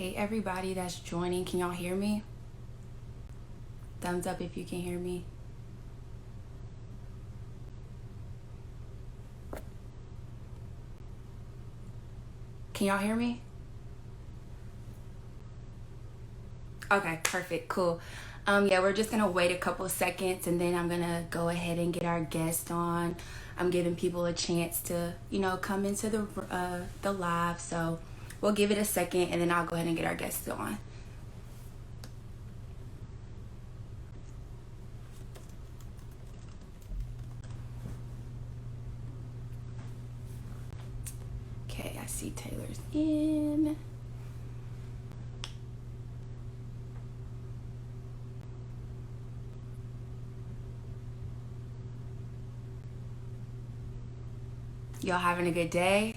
Hey everybody that's joining, can y'all hear me? Thumbs up if you can hear me. Can y'all hear me? Okay, perfect, cool. Yeah, we're just gonna wait a couple seconds and then I'm gonna go ahead and get our guest on. I'm giving people a chance to, come into the live. So we'll give it a second and then I'll go ahead and get our guest on. Okay, I see Taylor's in. Y'all having a good day?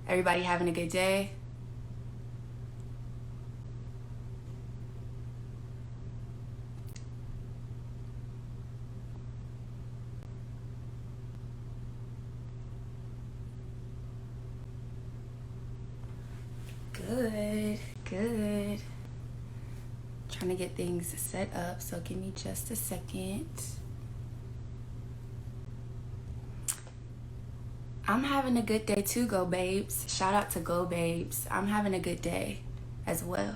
Everybody having a good day? Good, good. Trying to get things set up, so give me just a second. I'm having a good day too, Go Babes. Shout out to Go Babes. I'm having a good day as well.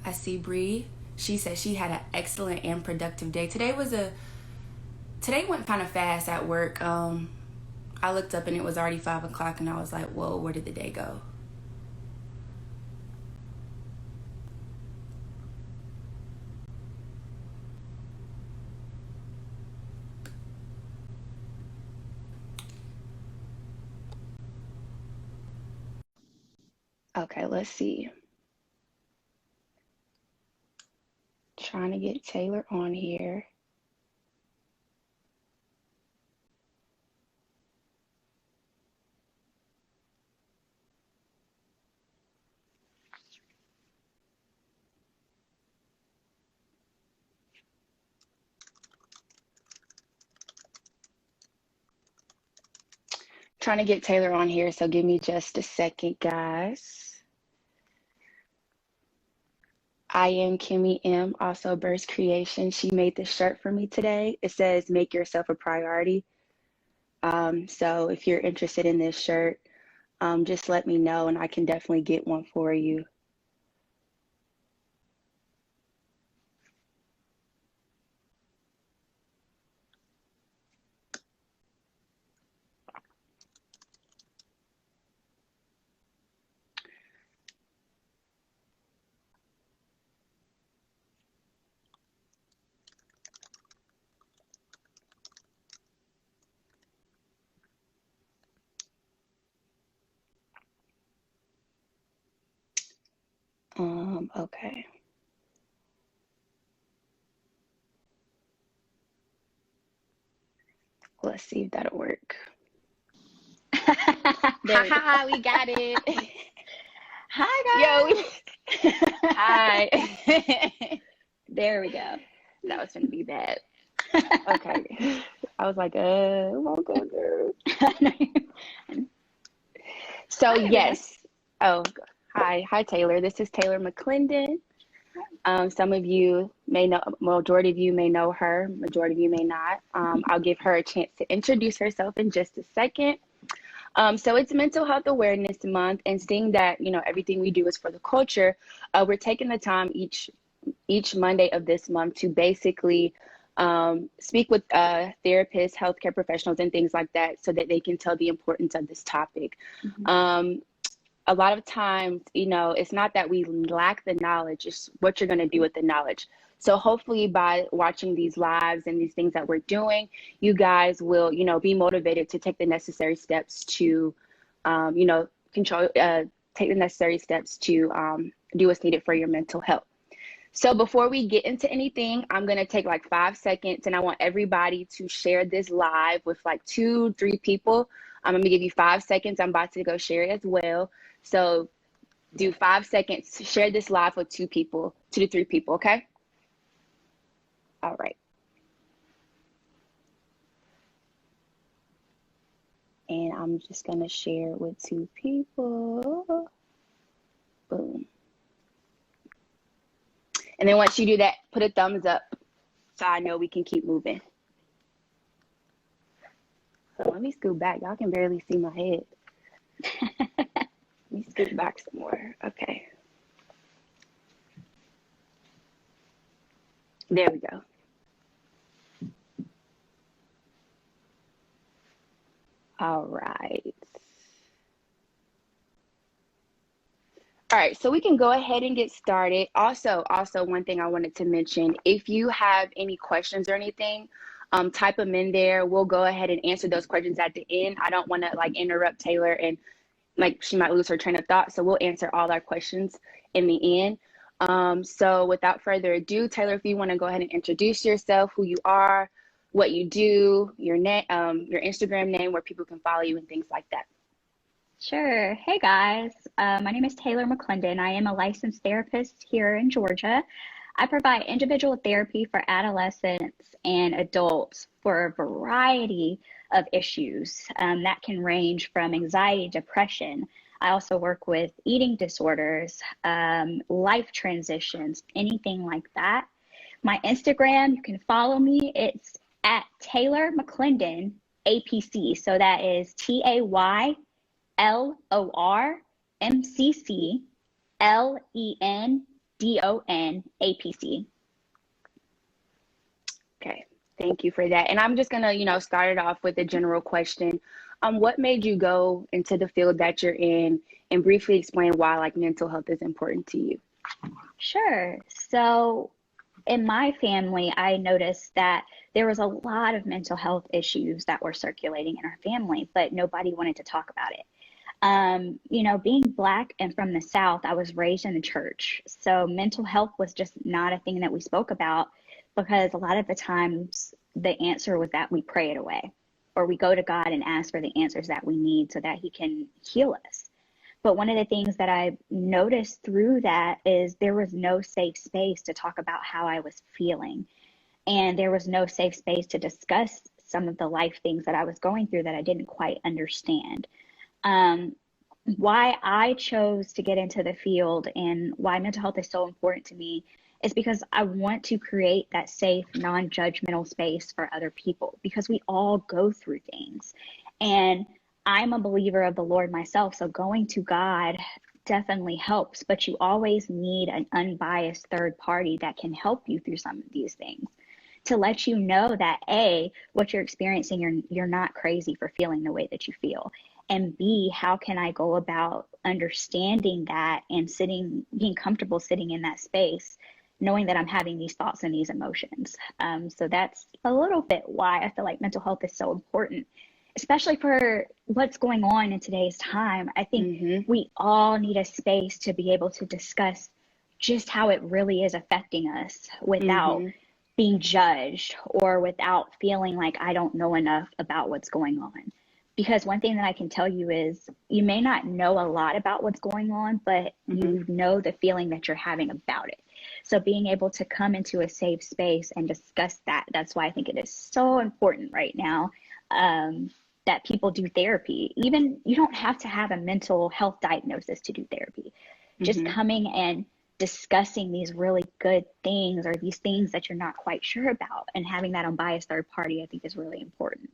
I see Bree. She said she had an excellent and productive day. Today went kind of fast at work. I looked up and it was already 5 o'clock and I was like, whoa, where did the day go? Okay, let's see. Trying to get Taylor on here. Trying to get Taylor on here, so give me just a second, guys. I am Kimmy M, also Burst Creation. She made this shirt for me today. It says, make yourself a priority. So if you're interested in this shirt, just let me know and I can definitely get one for you. Okay. Let's see if that'll work. Haha, we got it. Hi, guys. Yo, hi. There we go. That was gonna be bad. Okay. I was like, won't go through. So Hi, yes. Oh, hi, Taylor. This is Taylor McClendon. Some of you may know, majority of you may know her, majority of you may not. I'll give her a chance to introduce herself in just a second. So it's Mental Health Awareness Month, and seeing that, everything we do is for the culture, we're taking the time each Monday of this month to basically speak with therapists, healthcare professionals, and things like that so that they can tell the importance of this topic. A lot of times, it's not that we lack the knowledge, it's what you're going to do with the knowledge. So hopefully by watching these lives and these things that we're doing, you guys will, be motivated to take the necessary steps to, take the necessary steps to do what's needed for your mental health. So before we get into anything, I'm going to take like 5 seconds and I want everybody to share this live with like 2-3 people. I'm going to give you 5 seconds. I'm about to go share it as well. So do 5 seconds to share this live with 2 people, 2 to 3 people, okay? All right. And I'm just going to share it with 2 people. Boom. And then once you do that, put a thumbs up so I know we can keep moving. So let me scoot back. Y'all can barely see my head. Let me scoot back some more. Okay. There we go. All right. All right, so we can go ahead and get started. Also, one thing I wanted to mention, if you have any questions or anything, type them in there. We'll go ahead and answer those questions at the end. I don't want to like interrupt Taylor and like she might lose her train of thought. So we'll answer all our questions in the end. So without further ado, Taylor, if you want to go ahead and introduce yourself, who you are, what you do, your name, your Instagram name, where people can follow you and things like that. Sure. Hey guys, my name is Taylor McClendon. I am a licensed therapist here in Georgia. I provide individual therapy for adolescents and adults for a variety of issues that can range from anxiety, depression. I also work with eating disorders, life transitions, anything like that. My Instagram, you can follow me. It's at Taylor McClendon APC. So that is TAYLORMCCLENDON APC. Okay, thank you for that. And I'm just gonna, start it off with a general question. What made you go into the field that you're in, and briefly explain why like mental health is important to you? Sure. So in my family, I noticed that there was a lot of mental health issues that were circulating in our family, but nobody wanted to talk about it. Being Black and from the South, I was raised in the church. So mental health was just not a thing that we spoke about because a lot of the times the answer was that we pray it away or we go to God and ask for the answers that we need so that He can heal us. But one of the things that I noticed through that is there was no safe space to talk about how I was feeling. And there was no safe space to discuss some of the life things that I was going through that I didn't quite understand. Why I chose to get into the field and why mental health is so important to me is because I want to create that safe, non-judgmental space for other people because we all go through things. And I'm a believer of the Lord myself, so going to God definitely helps, but you always need an unbiased third party that can help you through some of these things to let you know that A, what you're experiencing, you're not crazy for feeling the way that you feel. And B, how can I go about understanding that and being comfortable sitting in that space, knowing that I'm having these thoughts and these emotions. So that's a little bit why I feel like mental health is so important, especially for what's going on in today's time. I think we all need a space to be able to discuss just how it really is affecting us without being judged or without feeling like I don't know enough about what's going on. Because one thing that I can tell you is you may not know a lot about what's going on, but you know the feeling that you're having about it. So being able to come into a safe space and discuss that's why I think it is so important right now that people do therapy. Even you don't have to have a mental health diagnosis to do therapy. Just coming and discussing these really good things or these things that you're not quite sure about and having that unbiased third party, I think is really important.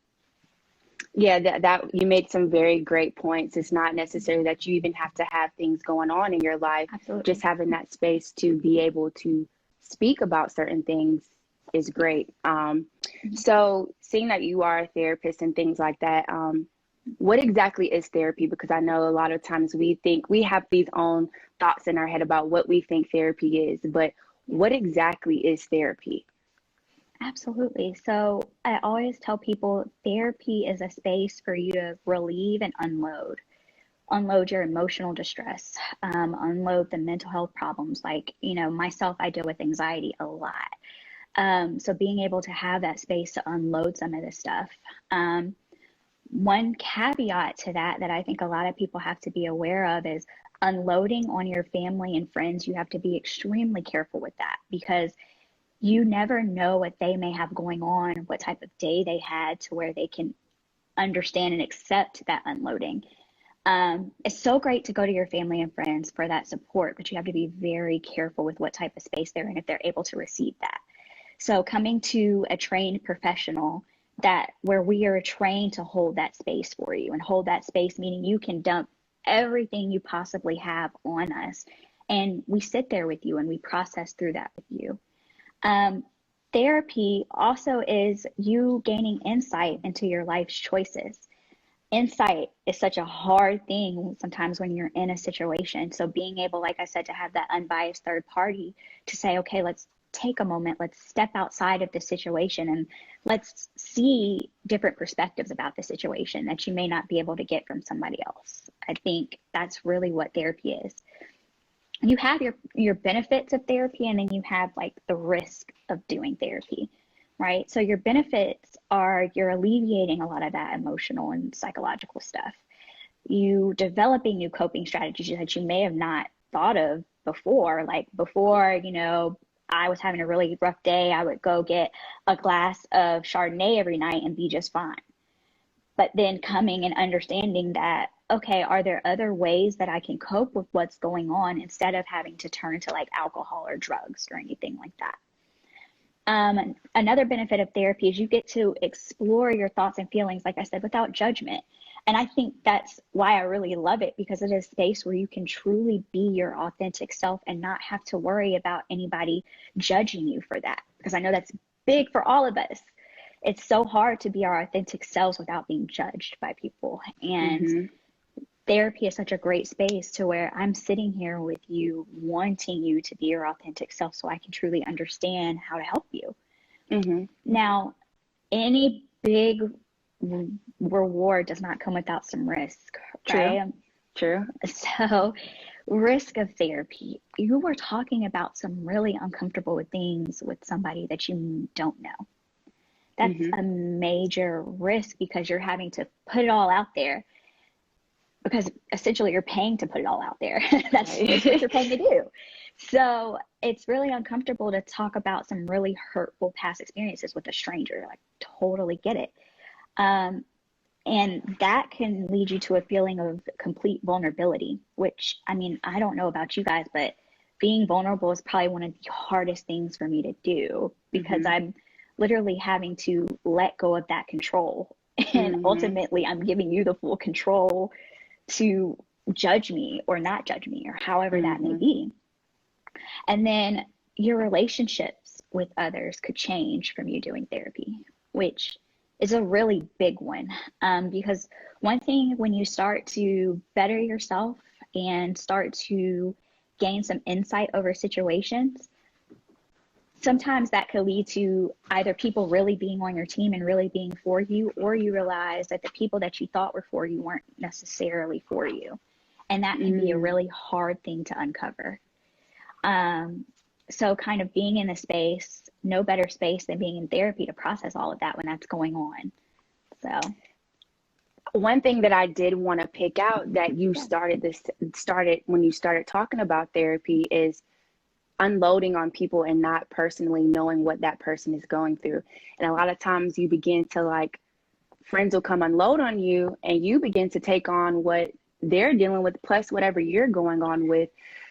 Yeah, that you made some very great points. It's not necessary that you even have to have things going on in your life. Absolutely. Just having that space to be able to speak about certain things is great. So seeing that you are a therapist and things like that, what exactly is therapy? Because I know a lot of times we have these own thoughts in our head about what we think therapy is, but what exactly is therapy? Absolutely. So I always tell people therapy is a space for you to relieve and unload your emotional distress, unload the mental health problems. Like, myself, I deal with anxiety a lot. So being able to have that space to unload some of this stuff. One caveat to that I think a lot of people have to be aware of is unloading on your family and friends. You have to be extremely careful with that because you never know what they may have going on, what type of day they had to where they can understand and accept that unloading. It's so great to go to your family and friends for that support, but you have to be very careful with what type of space they're in if they're able to receive that. So coming to a trained professional where we are trained to hold that space for you, and hold that space meaning you can dump everything you possibly have on us, and we sit there with you and we process through that with you. Therapy also is you gaining insight into your life's choices. Insight is such a hard thing sometimes when you're in a situation. So being able, like I said, to have that unbiased third party to say, okay, let's take a moment, let's step outside of the situation and let's see different perspectives about the situation that you may not be able to get from somebody else. I think that's really what therapy is. You have your benefits of therapy, and then you have like the risk of doing therapy. Right? So your benefits are you're alleviating a lot of that emotional and psychological stuff. You developing new coping strategies that you may have not thought of before. Like before, I was having a really rough day, I would go get a glass of Chardonnay every night and be just fine. But then coming and understanding that, okay, are there other ways that I can cope with what's going on instead of having to turn to like alcohol or drugs or anything like that? Another benefit of therapy is you get to explore your thoughts and feelings, like I said, without judgment. And I think that's why I really love it, because it is a space where you can truly be your authentic self and not have to worry about anybody judging you for that. Because I know that's big for all of us. It's so hard to be our authentic selves without being judged by people. And therapy is such a great space to where I'm sitting here with you, wanting you to be your authentic self so I can truly understand how to help you. Now, any big reward does not come without some risk, right? True. So risk of therapy, you were talking about some really uncomfortable things with somebody that you don't know. That's a major risk, because you're having to put it all out there. Because essentially you're paying to put it all out there. That's what you're paying to do. So it's really uncomfortable to talk about some really hurtful past experiences with a stranger. Like, totally get it. And that can lead you to a feeling of complete vulnerability, which, I mean, I don't know about you guys, but being vulnerable is probably one of the hardest things for me to do, because I'm literally having to let go of that control. And ultimately I'm giving you the full control to judge me or not judge me, or however that may be. And then your relationships with others could change from you doing therapy, which is a really big one. Because one thing, when you start to better yourself and start to gain some insight over situations, sometimes that could lead to either people really being on your team and really being for you, or you realize that the people that you thought were for you weren't necessarily for you. And that can be a really hard thing to uncover. So kind of being in the space, no better space than being in therapy to process all of that when that's going on. So one thing that I did want to pick out that you started when you started talking about therapy is unloading on people and not personally knowing what that person is going through. And a lot of times you begin to friends will come unload on you, and you begin to take on what they're dealing with plus whatever you're going on with.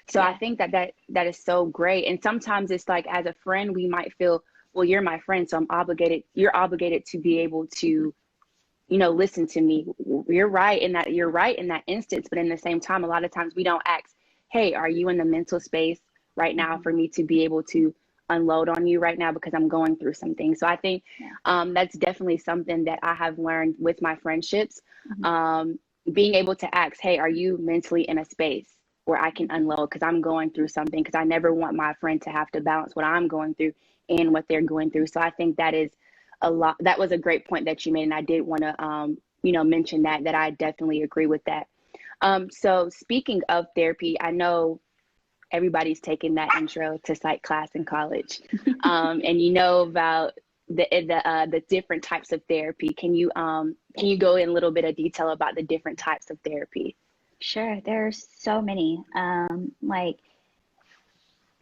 So I think that is so great. And sometimes it's like, as a friend, we might feel, well, you're my friend, so you're obligated to be able to, listen to me. You're right in that instance. But in the same time, a lot of times we don't ask, hey, are you in the mental space right now for me to be able to unload on you right now, because I'm going through something. So I think that's definitely something that I have learned with my friendships, being able to ask, hey, are you mentally in a space where I can unload, because I'm going through something, because I never want my friend to have to balance what I'm going through and what they're going through. So I think that is that was a great point that you made, and I did want to mention that I definitely agree with that. So speaking of therapy, I know everybody's taken that intro to psych class in college, and about the different types of therapy. Can you go in a little bit of detail about the different types of therapy? Sure, there's so many. Like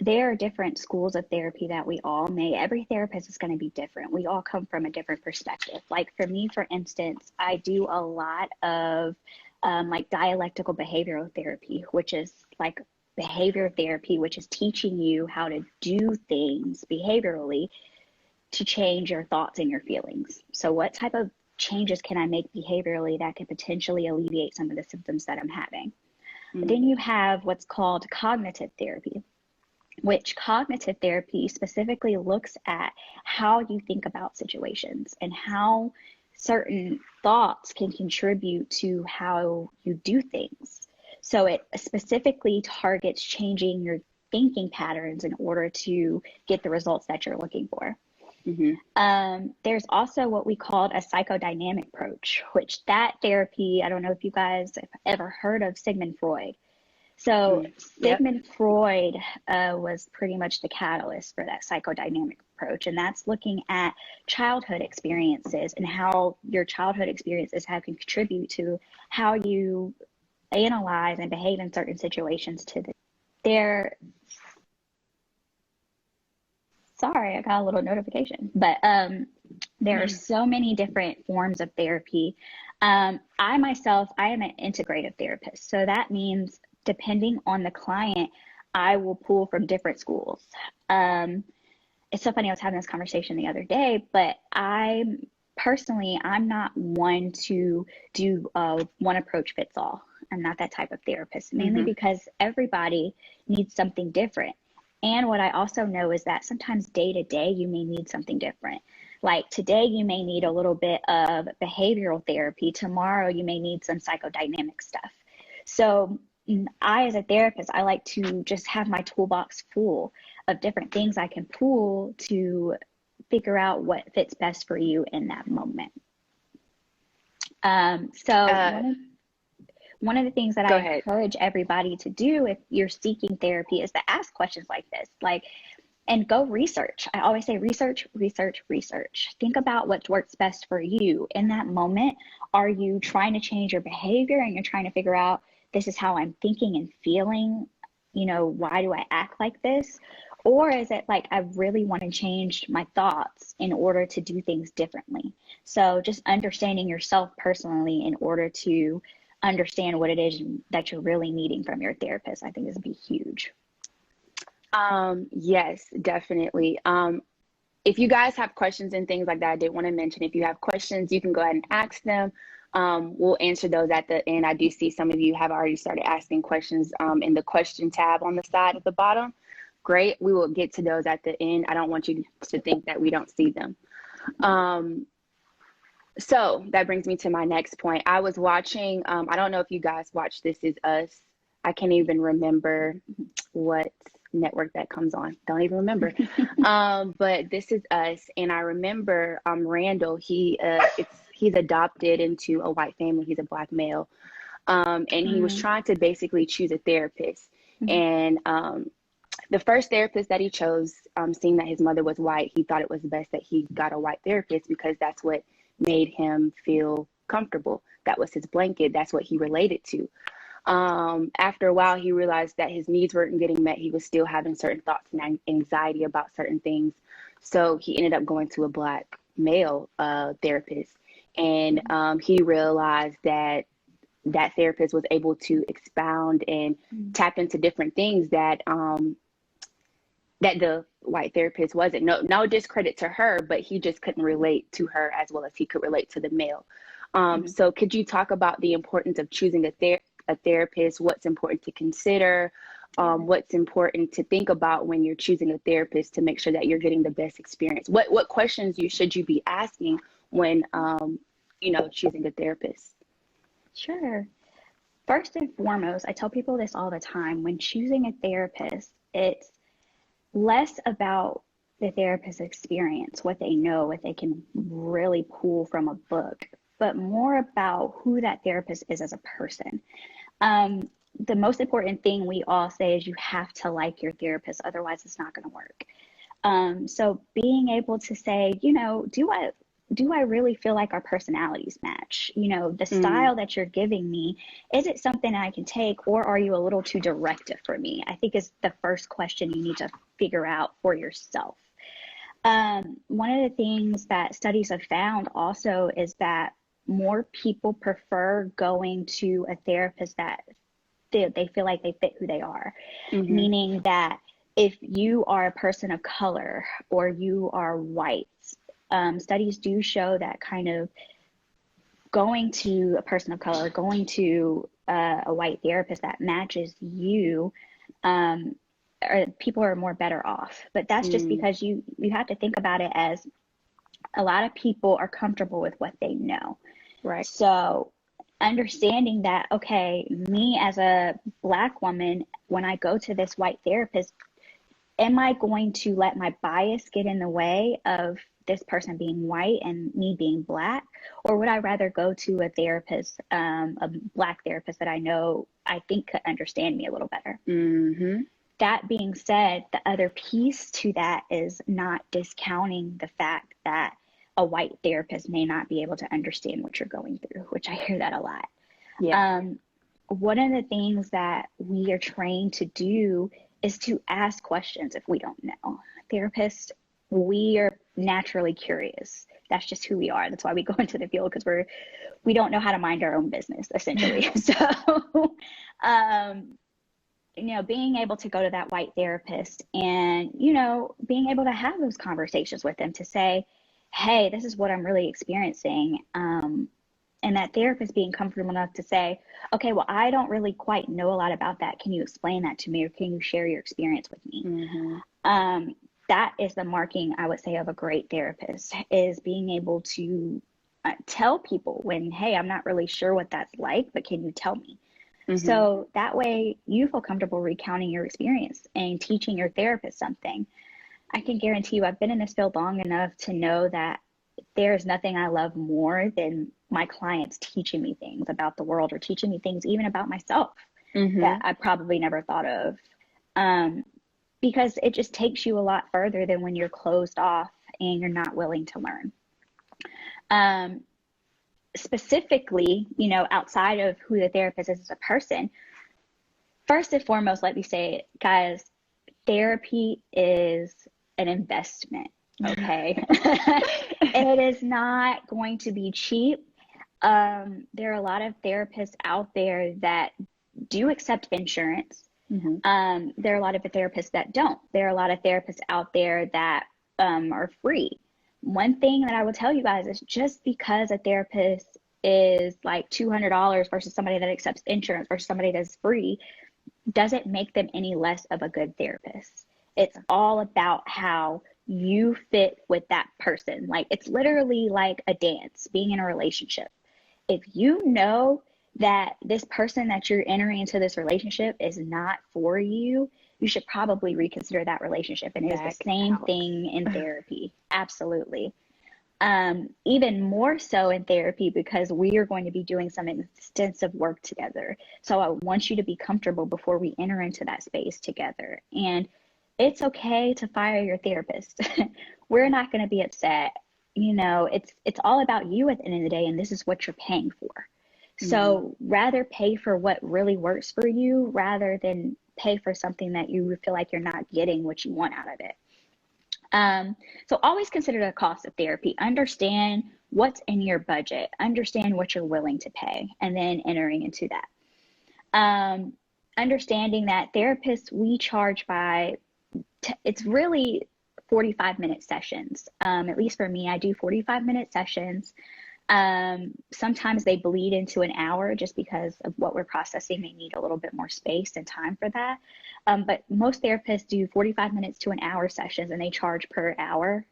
there are different schools of therapy that we all may, every therapist is going to be different. We all come from a different perspective. Like for me, for instance, I do a lot of like dialectical behavioral therapy, which is like behavior therapy, which is teaching you how to do things behaviorally to change your thoughts and your feelings. So what type of changes can I make behaviorally that could potentially alleviate some of the symptoms that I'm having? Mm-hmm. Then you have what's called cognitive therapy, which cognitive therapy specifically looks at how you think about situations and how certain thoughts can contribute to how you do things. So it specifically targets changing your thinking patterns in order to get the results that you're looking for. Mm-hmm. There's also what we called a psychodynamic approach, which that therapy, I don't know if you guys have ever heard of Sigmund Freud. So Yep. Sigmund Freud was pretty much the catalyst for that psychodynamic approach. And that's looking at childhood experiences and how your childhood experiences have can contribute to how you analyze and behave in certain situations Sorry, I got a little notification, but there are so many different forms of therapy. I myself, I am an integrative therapist. So that means depending on the client, I will pull from different schools. It's so funny, I was having this conversation the other day, but I'm not one to do one approach fits all. I'm not that type of therapist, mainly because everybody needs something different. And what I also know is that sometimes day to day, you may need something different. Like today, you may need a little bit of behavioral therapy. Tomorrow, you may need some psychodynamic stuff. So I, as a therapist, I like to just have my toolbox full of different things I can pull to figure out what fits best for you in that moment. One of the things that I encourage everybody to do if you're seeking therapy is to ask questions like this, and go research. I always say research, research, research. Think about what works best for you in that moment. Are you trying to change your behavior and you're trying to figure out, this is how I'm thinking and feeling, why do I act like this? Or is it like, I really want to change my thoughts in order to do things differently? So just understanding yourself personally in order to understand what it is that you're really needing from your therapist, I think is be huge. Yes, definitely. If you guys have questions and things like that, I did want to mention, if you have questions, you can go ahead and ask them. We'll answer those at the end. I do see some of you have already started asking questions in the question tab on the side at the bottom. Great. We will get to those at the end. I don't want you to think that we don't see them. So that brings me to my next point. I was watching, I don't know if you guys watch This Is Us. I can't even remember what network that comes on. Don't even remember. But This Is Us. And I remember Randall, he's adopted into a white family. He's a Black male. And he was trying to basically choose a therapist. And the first therapist that he chose, seeing that his mother was white, he thought it was best that he got a white therapist because that's what made him feel comfortable. That was his blanket. That's what he related to. After a while, he realized that his needs weren't getting met. He was still having certain thoughts and anxiety about certain things. So he ended up going to a Black male therapist. And he realized that that therapist was able to expound and tap into different things that that the white therapist wasn't. No discredit to her, but he just couldn't relate to her as well as he could relate to the male. So could you talk about the importance of choosing a therapist, what's important to consider, what's important to think about when you're choosing a therapist to make sure that you're getting the best experience? What questions should you be asking when, choosing a therapist? Sure. First and foremost, I tell people this all the time, when choosing a therapist, it's less about the therapist's experience, what they know, what they can really pull from a book, but more about who that therapist is as a person. The most important thing we all say is you have to like your therapist, otherwise it's not going to work. So being able to say, do I do I really feel like our personalities match? You know, the style that you're giving me, is it something I can take, or are you a little too directive for me? I think is the first question you need to figure out for yourself. One of the things that studies have found also is that more people prefer going to a therapist that they feel like they fit who they are, meaning that if you are a person of color or you are white, studies do show that kind of going to a person of color, going to a white therapist that matches you, people are more better off. But that's just because you have to think about it as a lot of people are comfortable with what they know. Right. So understanding that, okay, me as a Black woman, when I go to this white therapist, am I going to let my bias get in the way of this person being white and me being Black? Or would I rather go to a therapist, a Black therapist that I think could understand me a little better? That being said, the other piece to that is not discounting the fact that a white therapist may not be able to understand what you're going through, which I hear that a lot. Yeah. One of the things that we are trained to do is to ask questions if we don't know. Therapists, we are naturally curious. That's just who we are. That's why we go into the field, because we don't know how to mind our own business, essentially. So, you know, being able to go to that white therapist and, you know, being able to have those conversations with them to say, hey, this is what I'm really experiencing. And that therapist being comfortable enough to say, okay, well, I don't really quite know a lot about that. Can you explain that to me, or can you share your experience with me? That is the marking, I would say, of a great therapist, is being able to tell people when, hey, I'm not really sure what that's like, but can you tell me? So that way you feel comfortable recounting your experience and teaching your therapist something. I can guarantee you, I've been in this field long enough to know that there's nothing I love more than my clients teaching me things about the world, or teaching me things even about myself that I probably never thought of. Because it just takes you a lot further than when you're closed off and you're not willing to learn. Specifically, you know, outside of who the therapist is as a person, first and foremost, let me say, guys, therapy is an investment, okay? It is not going to be cheap. There are a lot of therapists out there that do accept insurance. There are a lot of therapists that don't. There are a lot of therapists out there that are free. One thing that I will tell you guys is, just because a therapist is like $200 versus somebody that accepts insurance versus somebody that's free, doesn't make them any less of a good therapist. It's all about how you fit with that person. Like, it's literally like a dance, being in a relationship. If you know that this person that you're entering into this relationship is not for you, you should probably reconsider that relationship. And it's the same thing in therapy. Absolutely. Even more so in therapy, because we are going to be doing some extensive work together. So I want you to be comfortable before we enter into that space together. And it's okay to fire your therapist. We're not going to be upset. You know, it's all about you at the end of the day, and this is what you're paying for. So rather pay for what really works for you, rather than pay for something that you feel like you're not getting what you want out of it. So always consider the cost of therapy. Understand what's in your budget. Understand what you're willing to pay, and then entering into that. Understanding that therapists, we charge by, it's really 45-minute sessions. At least for me, I do 45-minute sessions. Sometimes they bleed into an hour just because of what we're processing. They need a little bit more space and time for that. But most therapists do 45 minutes to an hour sessions, and they charge per hour.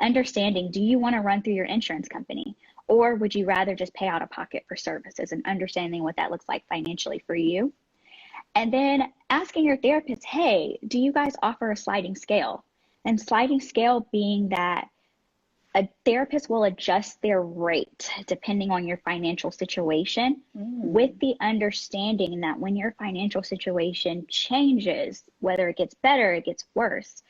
Understanding, do you want to run through your insurance company, or would you rather just pay out of pocket for services, and understanding what that looks like financially for you? And then asking your therapist, hey, do you guys offer a sliding scale? And sliding scale being that a therapist will adjust their rate depending on your financial situation, with the understanding that when your financial situation changes, whether it gets better, it gets worse,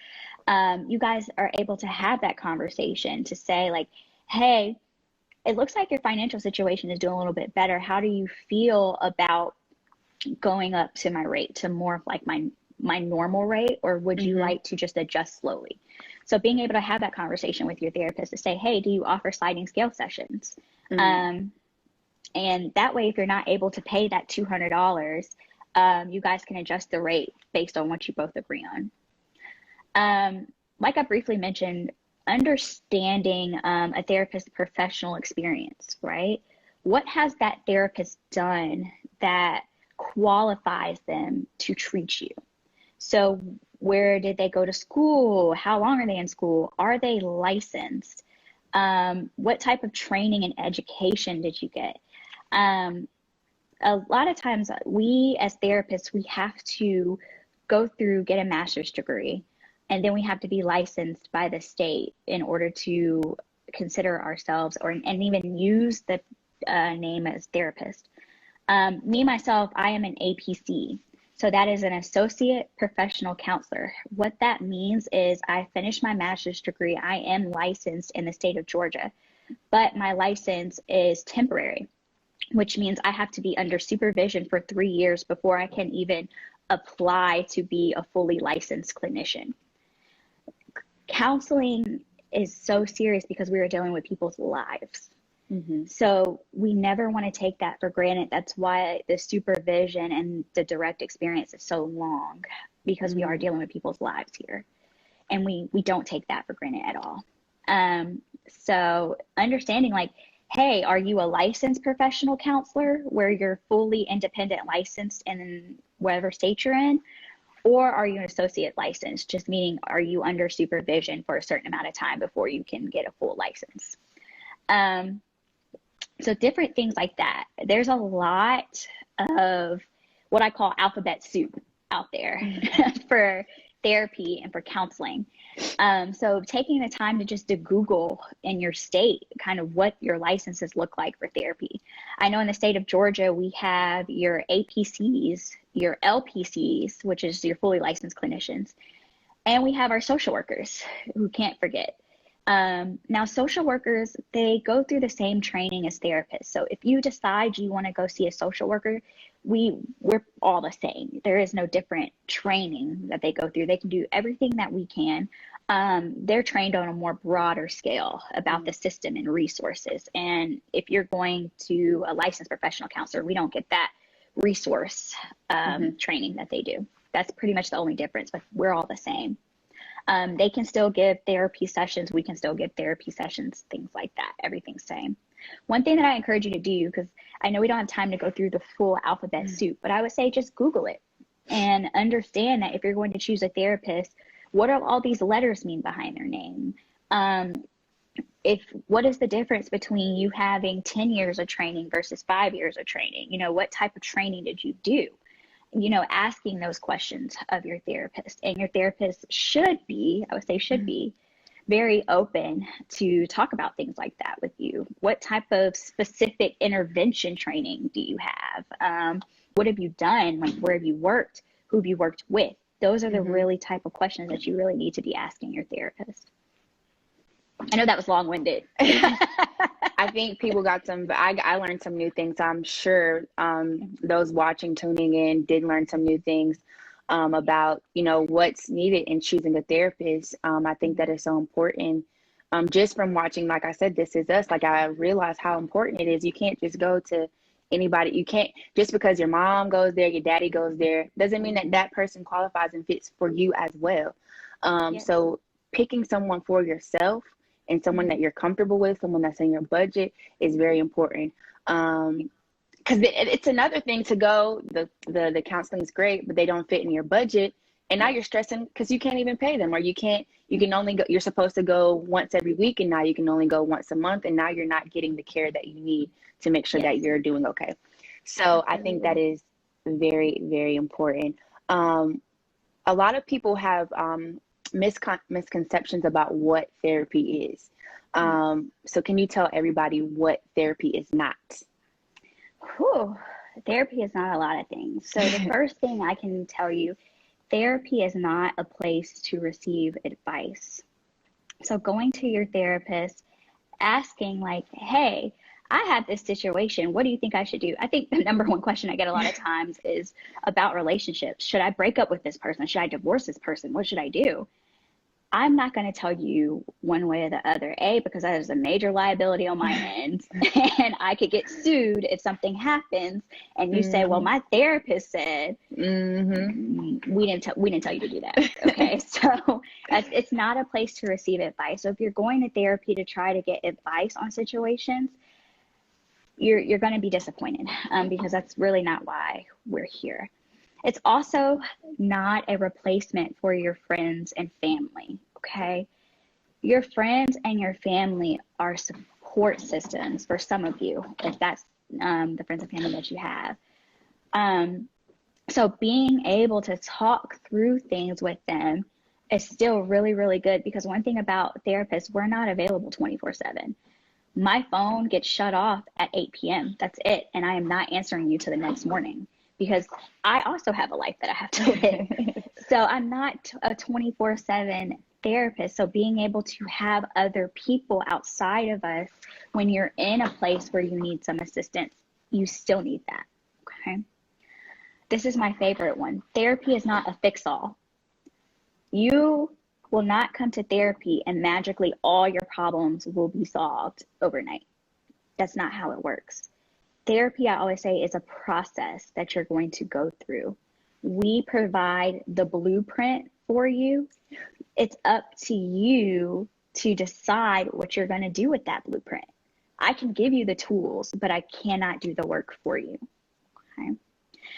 you guys are able to have that conversation to say like, hey, it looks like your financial situation is doing a little bit better. How do you feel about going up to my rate to more of like my normal rate, or would you like to just adjust slowly? So being able to have that conversation with your therapist to say, hey, do you offer sliding scale sessions? And that way, if you're not able to pay that $200, you guys can adjust the rate based on what you both agree on. Like I briefly mentioned, understanding a therapist's professional experience, right? What has that therapist done that qualifies them to treat you? So where did they go to school? How long are they in school? Are they licensed? What type of training and education did you get? A lot of times we as therapists, we have to go through, get a master's degree, and then we have to be licensed by the state in order to consider ourselves and even use the name as therapist. Myself, I am an APC. So that is an associate professional counselor. What that means is I finished my master's degree. I am licensed in the state of Georgia, but my license is temporary, which means I have to be under supervision for 3 years before I can even apply to be a fully licensed clinician. Counseling is so serious because we are dealing with people's lives. So we never want to take that for granted. That's why the supervision and the direct experience is so long, because we are dealing with people's lives here. And we don't take that for granted at all. So understanding like, hey, are you a licensed professional counselor where you're fully independent licensed in whatever state you're in? Or are you an associate license, just meaning are you under supervision for a certain amount of time before you can get a full license? So different things like that. There's a lot of what I call alphabet soup out there for therapy and for counseling. So taking the time to just to Google in your state kind of what your licenses look like for therapy. I know in the state of Georgia, we have your APCs, your LPCs, which is your fully licensed clinicians, and we have our social workers, who can't forget. Now, social workers, they go through the same training as therapists. So if you decide you want to go see a social worker, we're all the same. There is no different training that they go through. They can do everything that we can. They're trained on a more broader scale about the system and resources. And if you're going to a licensed professional counselor, we don't get that resource training that they do. That's pretty much the only difference, but we're all the same. They can still give therapy sessions. We can still give therapy sessions, things like that. Everything's same. One thing that I encourage you to do, because I know we don't have time to go through the full alphabet soup, but I would say just Google it and understand that if you're going to choose a therapist, what do all these letters mean behind their name? What is the difference between you having 10 years of training versus 5 years of training? You know, what type of training did you do? You know, asking those questions of your therapist, and your therapist should be very open to talk about things like that with you. What type of specific intervention training do you have? What have you done? Like, where have you worked? Who have you worked with? Those are the really type of questions that you really need to be asking your therapist. I know that was long-winded. I think people got I learned some new things. I'm sure those watching, tuning in, did learn some new things about, you know, what's needed in choosing a therapist. I think that is so important. Just from watching, like I said, This Is Us, like I realized how important it is. You can't just go to anybody. You can't, just because your mom goes there, your daddy goes there, doesn't mean that that person qualifies and fits for you as well. So picking someone for yourself and someone that you're comfortable with, someone that's in your budget, is very important. Because it's another thing to go, the counseling is great, but they don't fit in your budget. And now you're stressing because you can't even pay them, or you can only go, you're supposed to go once every week, and now you can only go once a month. And now you're not getting the care that you need to make sure that you're doing okay. So I think that is very, very important. A lot of people have misconceptions about what therapy is. So can you tell everybody what therapy is not? Therapy is not a lot of things. So the first thing I can tell you, therapy is not a place to receive advice. So going to your therapist, asking like, hey, I have this situation. What do you think I should do? I think the number one question I get a lot of times is about relationships. Should I break up with this person? Should I divorce this person? What should I do? I'm not going to tell you one way or the other, because that is a major liability on my end, and I could get sued if something happens. And you say, well, my therapist said, we didn't tell you to do that. Okay. So it's not a place to receive advice. So if you're going to therapy to try to get advice on situations, you're going to be disappointed, because that's really not why we're here. It's also not a replacement for your friends and family, okay? Your friends and your family are support systems for some of you, if that's the friends and family that you have. So being able to talk through things with them is still really, really good, because one thing about therapists, we're not available 24/7. My phone gets shut off at 8 p.m. That's it. And I am not answering you to the next morning, because I also have a life that I have to live. So I'm not a 24/7 therapist. So being able to have other people outside of us when you're in a place where you need some assistance, you still need that. Okay. This is my favorite one. Therapy is not a fix-all. You will not come to therapy and magically all your problems will be solved overnight. That's not how it works. Therapy, I always say, is a process that you're going to go through. We provide the blueprint for you. It's up to you to decide what you're going to do with that blueprint. I can give you the tools, but I cannot do the work for you. Okay.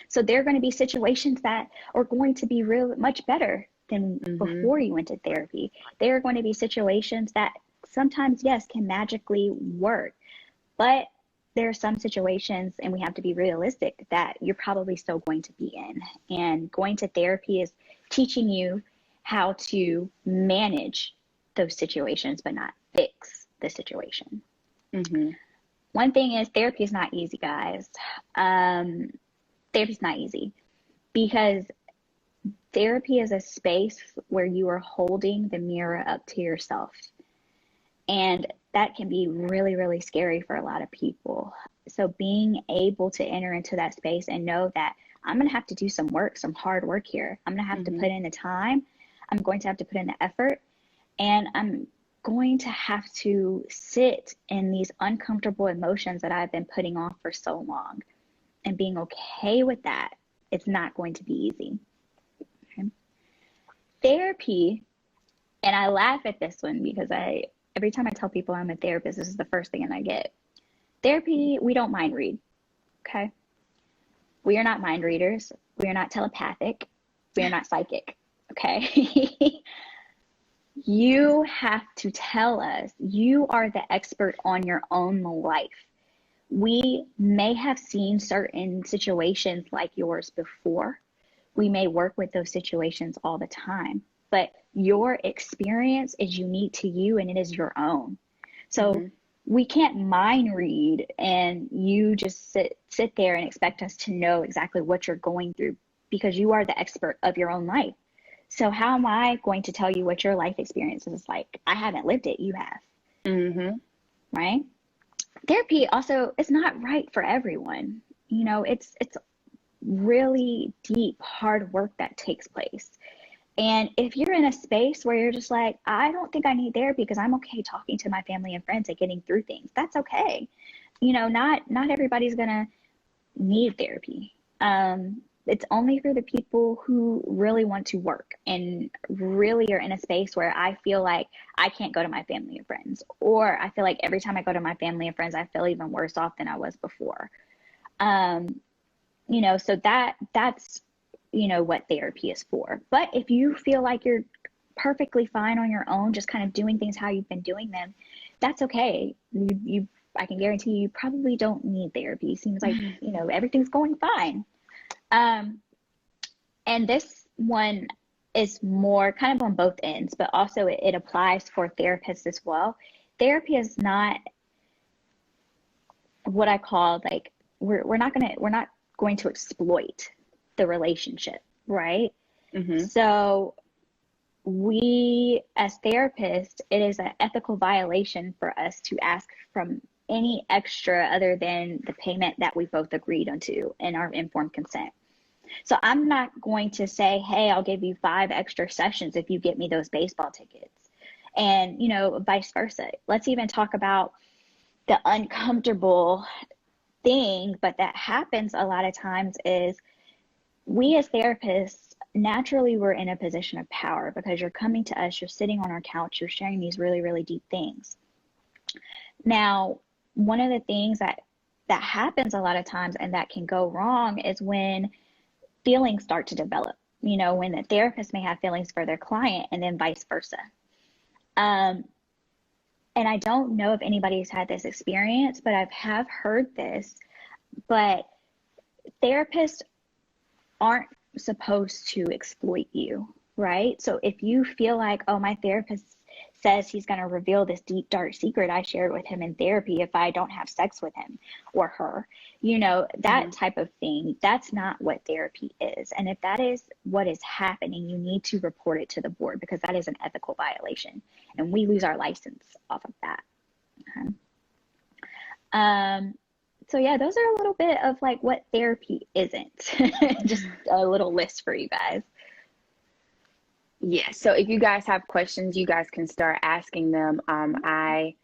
So there are going to be situations that are going to be much better than before you went to therapy. There are going to be situations that sometimes, yes, can magically work, but there are some situations, and we have to be realistic, that you're probably still going to be in. And going to therapy is teaching you how to manage those situations, but not fix the situation. One thing is, therapy is not easy, guys. Therapy is not easy, because therapy is a space where you are holding the mirror up to yourself. And that can be really, really scary for a lot of people. So being able to enter into that space and know that I'm going to have to do some work, some hard work here. I'm going to have to put in the time. I'm going to have to put in the effort. And I'm going to have to sit in these uncomfortable emotions that I've been putting off for so long. And being okay with that, it's not going to be easy. Okay. Therapy, and I laugh at this one because every time I tell people I'm a therapist, this is the first thing I get. Therapy, we don't mind read, okay? We are not mind readers. We are not telepathic. We are not psychic, okay? You have to tell us. You are the expert on your own life. We may have seen certain situations like yours before. We may work with those situations all the time, but your experience is unique to you and it is your own. So we can't mind read and you just sit there and expect us to know exactly what you're going through, because you are the expert of your own life. So how am I going to tell you what your life experience is like? I haven't lived it, you have. Right? Therapy also is not right for everyone. You know, it's really deep, hard work that takes place. And if you're in a space where you're just like, I don't think I need therapy because I'm okay talking to my family and friends and getting through things, that's okay. You know, not everybody's gonna need therapy. It's only for the people who really want to work and really are in a space where I feel like I can't go to my family and friends, or I feel like every time I go to my family and friends, I feel even worse off than I was before. You know, so that's, you know, what therapy is for. But if you feel like you're perfectly fine on your own, just kind of doing things how you've been doing them, that's okay. I can guarantee you probably don't need therapy. Seems like, you know, everything's going fine. And this one is more kind of on both ends, but also it applies for therapists as well. Therapy is not what I call like, we're not going to exploit the relationship, right? Mm-hmm. So we, as therapists, it is an ethical violation for us to ask from any extra other than the payment that we both agreed onto in our informed consent. So I'm not going to say, hey, I'll give you 5 extra sessions if you get me those baseball tickets. And, you know, vice versa. Let's even talk about the uncomfortable thing, but that happens a lot of times is we as therapists, naturally we're in a position of power because you're coming to us, you're sitting on our couch, you're sharing these really, really deep things. Now, one of the things that happens a lot of times and that can go wrong is when feelings start to develop, you know, when the therapist may have feelings for their client and then vice versa. And I don't know if anybody's had this experience, but I have heard this, but therapists aren't supposed to exploit you, right? So if you feel like, oh, my therapist says he's going to reveal this deep, dark secret I shared with him in therapy if I don't have sex with him or her, you know, that type of thing, that's not what therapy is. And if that is what is happening, you need to report it to the board because that is an ethical violation and we lose our license off of that. Okay. So yeah, those are a little bit of like what therapy isn't. Just a little list for you guys. Yeah, so if you guys have questions, you guys can start asking them. I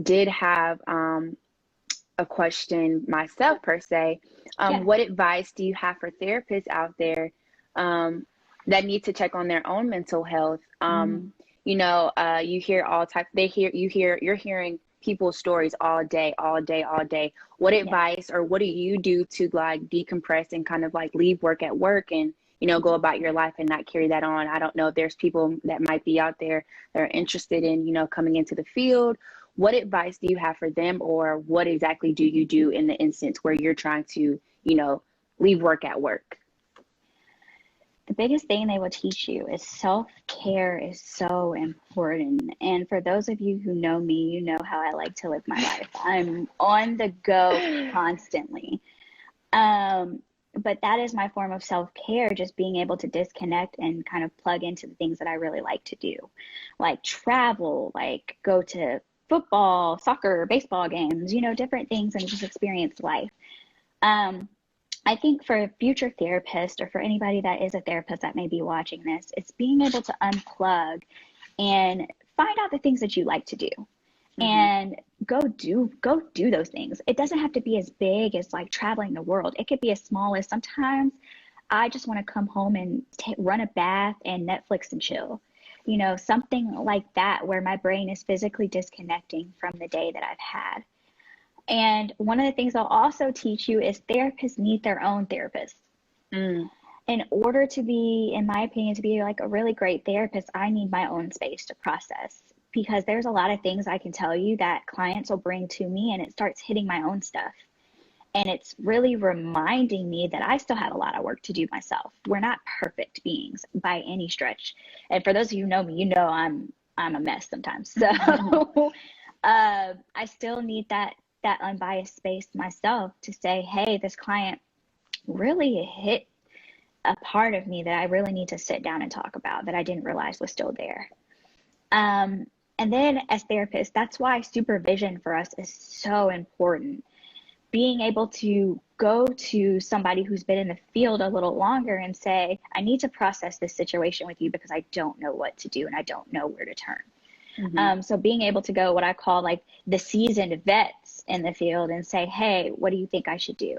did have a question myself per se. What advice do you have for therapists out there that need to check on their own mental health? You know, you hear all types. You're hearing people's stories all day. What advice or what do you do to like decompress and kind of like leave work at work and, you know, go about your life and not carry that on? I don't know if there's people that might be out there that are interested in, you know, coming into the field. What advice do you have for them, or what exactly do you do in the instance where you're trying to, you know, leave work at work? The biggest thing they will teach you is self-care is so important. And for those of you who know me, you know how I like to live my life. I'm on the go constantly. But that is my form of self-care, just being able to disconnect and kind of plug into the things that I really like to do, like travel, like go to football, soccer, baseball games, you know, different things and just experience life. I think for a future therapist or for anybody that is a therapist that may be watching this, it's being able to unplug and find out the things that you like to do and go do those things. It doesn't have to be as big as like traveling the world. It could be as small as sometimes I just want to come home and run a bath and Netflix and chill, you know, something like that where my brain is physically disconnecting from the day that I've had. And one of the things I'll also teach you is therapists need their own therapist. In order to be, in my opinion, to be like a really great therapist, I need my own space to process because there's a lot of things I can tell you that clients will bring to me and it starts hitting my own stuff. And it's really reminding me that I still have a lot of work to do myself. We're not perfect beings by any stretch. And for those of you who know me, you know I'm a mess sometimes. So I still need that unbiased space myself to say, hey, this client really hit a part of me that I really need to sit down and talk about that I didn't realize was still there. And then as therapists, that's why supervision for us is so important. Being able to go to somebody who's been in the field a little longer and say, I need to process this situation with you because I don't know what to do and I don't know where to turn. So being able to go what I call like the seasoned vets in the field and say, hey, what do you think I should do?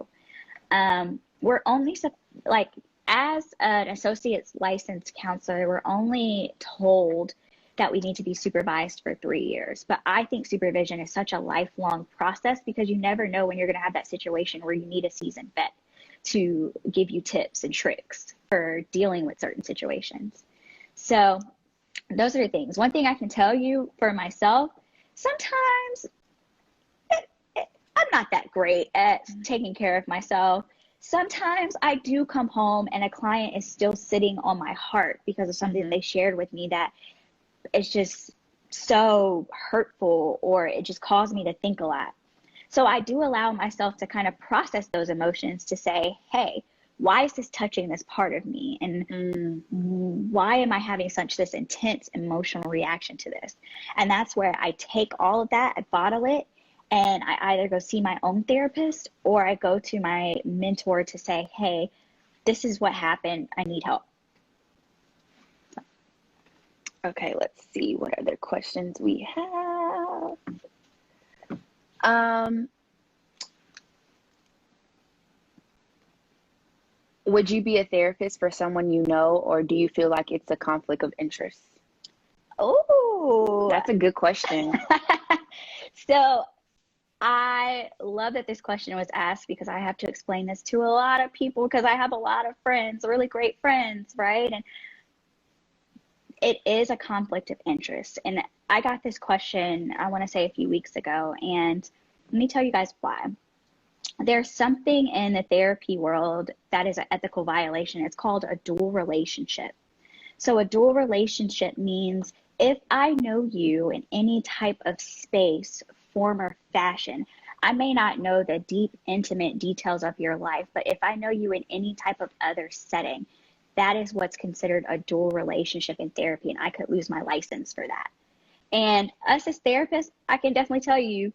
We're only like as an associate's licensed counselor, we're only told that we need to be supervised for 3 years. But I think supervision is such a lifelong process because you never know when you're going to have that situation where you need a seasoned vet to give you tips and tricks for dealing with certain situations. So those are the things. One thing I can tell you for myself, sometimes I'm not that great at taking care of myself. Sometimes I do come home and a client is still sitting on my heart because of something they shared with me that is just so hurtful or it just caused me to think a lot. So I do allow myself to kind of process those emotions to say, hey, why is this touching this part of me? And why am I having this intense emotional reaction to this? And that's where I take all of that, I bottle it, and I either go see my own therapist or I go to my mentor to say, hey, this is what happened. I need help. Okay, let's see what other questions we have. Would you be a therapist for someone you know, or do you feel like it's a conflict of interest? Oh, That's a good question. So I love that this question was asked, because I have to explain this to a lot of people, because I have a lot of friends, really great friends, right? And it is a conflict of interest. And I got this question, I want to say a few weeks ago, and let me tell you guys why. There's something in the therapy world that is an ethical violation. It's called a dual relationship. So a dual relationship means if I know you in any type of space, form, or fashion, I may not know the deep, intimate details of your life, but if I know you in any type of other setting, that is what's considered a dual relationship in therapy, and I could lose my license for that. And us as therapists, I can definitely tell you,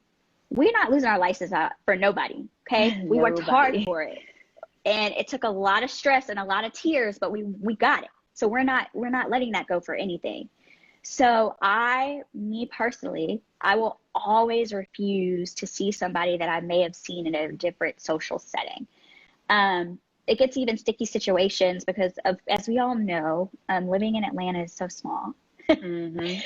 we're not losing our license out for nobody, okay? We worked hard for it. And it took a lot of stress and a lot of tears, but we got it. So we're not letting that go for anything. So me personally, I will always refuse to see somebody that I may have seen in a different social setting. It gets even sticky situations because as we all know, living in Atlanta is so small. Mm-hmm.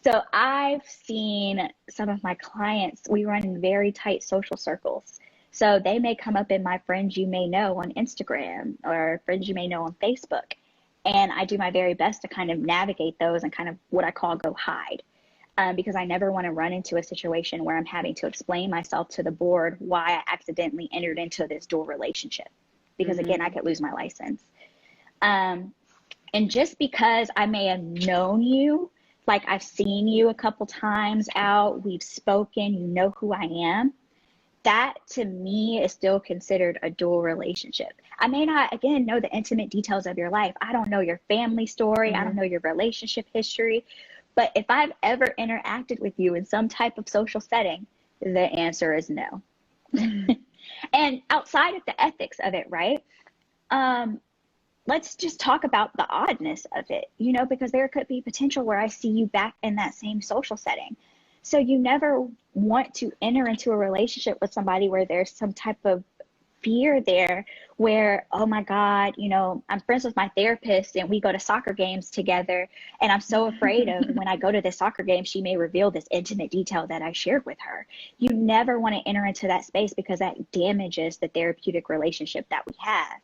So I've seen some of my clients, we run in very tight social circles. So they may come up in my friends you may know on Instagram or friends you may know on Facebook. And I do my very best to kind of navigate those and kind of what I call go hide. Because I never want to run into a situation where I'm having to explain myself to the board why I accidentally entered into this dual relationship. Because again, I could lose my license. And just because I may have known you, like I've seen you a couple times out, we've spoken, you know who I am, that to me is still considered a dual relationship. I may not, again, know the intimate details of your life. I don't know your family story. I don't know your relationship history. But if I've ever interacted with you in some type of social setting, the answer is no. And outside of the ethics of it, right? Let's just talk about the oddness of it, because there could be potential where I see you back in that same social setting. So you never want to enter into a relationship with somebody where there's some type of fear there where, oh my God, I'm friends with my therapist and we go to soccer games together. And I'm so afraid of when I go to this soccer game, she may reveal this intimate detail that I shared with her. You never want to enter into that space because that damages the therapeutic relationship that we have.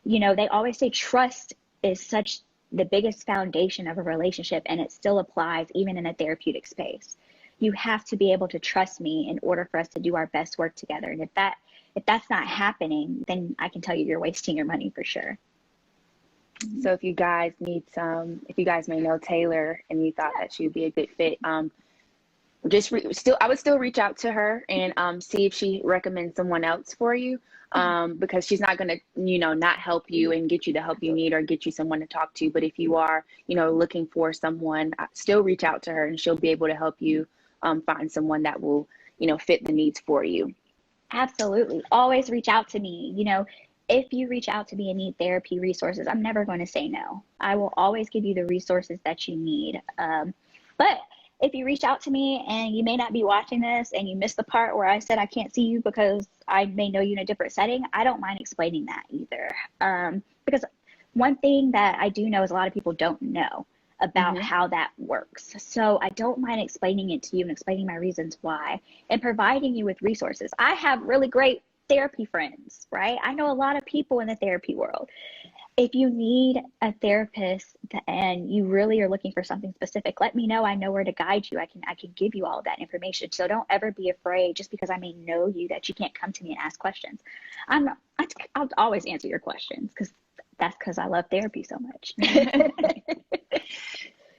They always say trust is such the biggest foundation of a relationship, and it still applies even in a therapeutic space. You have to be able to trust me in order for us to do our best work together. And if that's not happening, then I can tell you you're wasting your money for sure. So if you guys may know Taylor and you thought that she would be a good fit, I would still reach out to her and see if she recommends someone else for you, because she's not going to, not help you and get you the help you need or get you someone to talk to. But if you are, looking for someone, still reach out to her and she'll be able to help you find someone that will, fit the needs for you. Absolutely. Always reach out to me. If you reach out to me and need therapy resources, I'm never going to say no. I will always give you the resources that you need. But if you reach out to me and you may not be watching this and you missed the part where I said I can't see you because I may know you in a different setting, I don't mind explaining that either. Because one thing that I do know is a lot of people don't know about how that works. So I don't mind explaining it to you and explaining my reasons why and providing you with resources. I have really great therapy friends, right? I know a lot of people in the therapy world. If you need a therapist and you really are looking for something specific, let me know. I know where to guide you. I can give you all of that information. So don't ever be afraid just because I may know you that you can't come to me and ask questions. I'll always answer your questions because I love therapy so much.